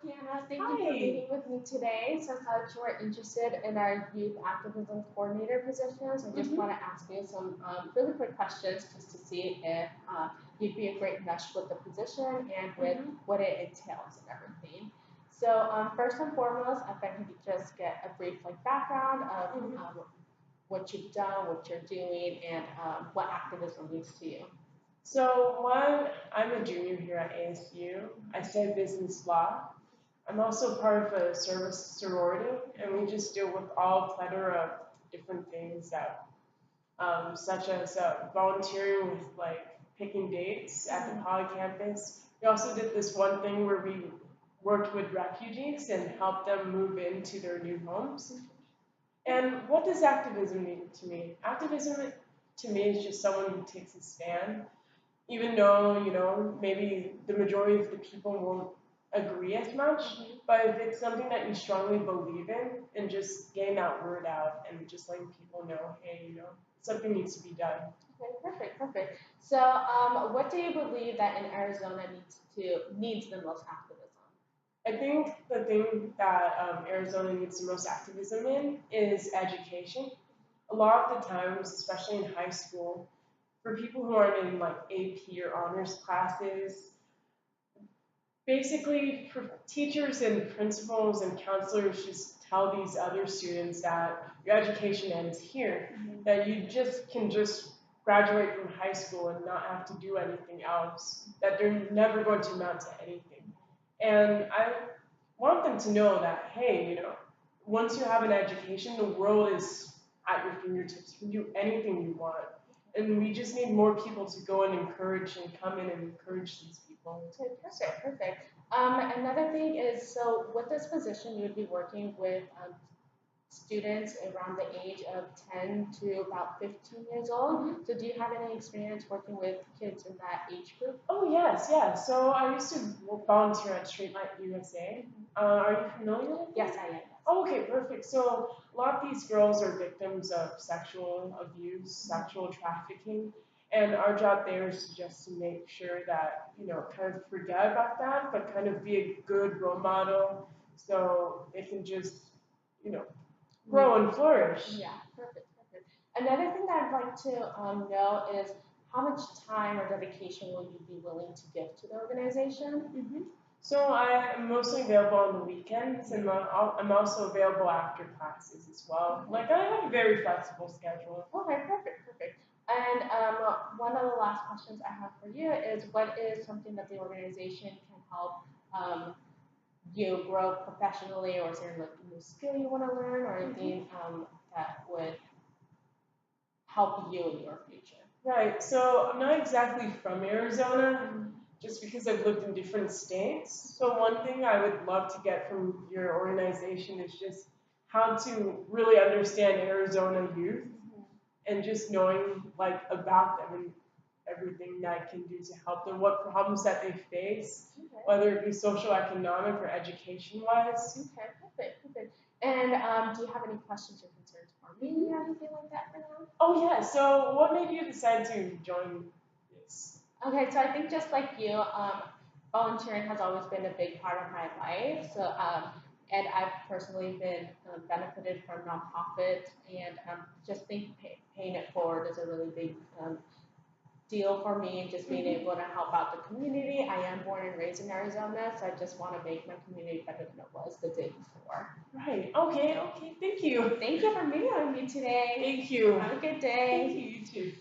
Hannah, thank you for meeting with me today. Since you are interested in our youth activism coordinator positions, I just want to ask you some really quick questions just to see if you'd be a great mesh with the position and with what it entails and everything. So first and foremost, I bet you could just get a brief background of what you've done, what you're doing, and what activism means to you. So one, I'm a junior here at ASU. I study business law. I'm also part of a service sorority, and we just deal with all plethora of different things that, such as volunteering with picking dates at the poly campus. We also did this one thing where we worked with refugees and helped them move into their new homes. And what does activism mean to me? Activism to me is just someone who takes a stand, even though, maybe the majority of the people won't agree as much, but if it's something that you strongly believe in, and just getting that word out and just letting people know, hey, something needs to be done. Okay, perfect, perfect. So, what do you believe that in Arizona needs the most activism? I think the thing that Arizona needs the most activism in is education. A lot of the times, especially in high school, for people who aren't in AP or honors classes, basically teachers and principals and counselors just tell these other students that your education ends here, that you can just graduate from high school and not have to do anything else, that they're never going to amount to anything. And I want them to know that, hey, once you have an education, the world is at your fingertips. You can do anything you want. And we just need more people to go and encourage and come in and encourage these people. Okay, perfect, perfect. Another thing is, so with this position, you would be working with students around the age of 10 to about 15 years old. So do you have any experience working with kids in that age group? Oh, yes, yeah. So I used to volunteer at Streetlight USA. Are you familiar with it? Yes, I am. Oh, okay, perfect. So a lot of these girls are victims of sexual abuse, sexual trafficking, and our job there is just to make sure that, kind of forget about that, but kind of be a good role model so they can just, grow and flourish. Yeah, perfect, perfect. Another thing that I'd like to know is how much time or dedication will you be willing to give to the organization? So I'm mostly available on the weekends, and I'm also available after classes as well. Like I have a very flexible schedule. Okay, perfect, perfect. And one of the last questions I have for you is, what is something that the organization can help you grow professionally, or is there like a new skill you want to learn, or anything that would help you in your future? Right. So I'm not exactly from Arizona, just because I've lived in different states. So one thing I would love to get from your organization is just how to really understand Arizona youth and just knowing about them and everything that I can do to help them, what problems that they face, whether it be social, economic, or education wise. Okay, perfect, perfect. And do you have any questions or concerns for me or anything like that for now? Oh yeah. So what made you decide to join this? Okay, so I think just like you, volunteering has always been a big part of my life. So, and I've personally been benefited from nonprofits, and just think paying it forward is a really big deal for me. And just being able to help out the community. I am born and raised in Arizona, so I just want to make my community better than it was the day before. Right. Okay. Okay. Thank you. Thank you for meeting with me today. Thank you. Have a good day. Thank you. You too.